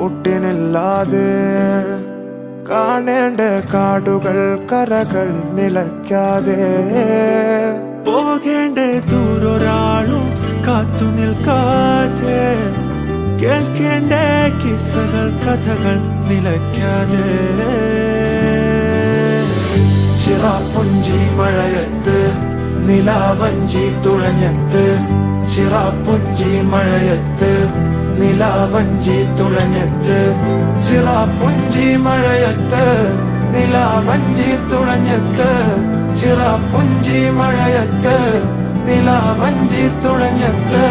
കൂട്ടിനില്ലാതെ കാണേണ്ട കാടുകൾ കരകൾ നിലയ്ക്കാതെ പോകേണ്ട ദൂരൊരാളും കാത്തു നിൽക്കാതെ കേൾക്കേണ്ട കിസ്സകൾ കഥകൾ നിലയ്ക്കാതെ ചിറാപ്പുഞ്ചി മഴയത്ത് നിലാവഞ്ചി തുഴഞ്ഞത്ത് ചിറാപ്പുഞ്ചി മഴയത്ത് നിലാവഞ്ചി തുഴഞ്ഞത്ത് ചിറാപ്പുഞ്ചി മഴയത്ത് നിലാവഞ്ചി തുഴഞ്ഞത്ത് ചിറാപ്പുഞ്ചി മഴയത്ത് നിലാവഞ്ചി തുഴഞ്ഞത്ത്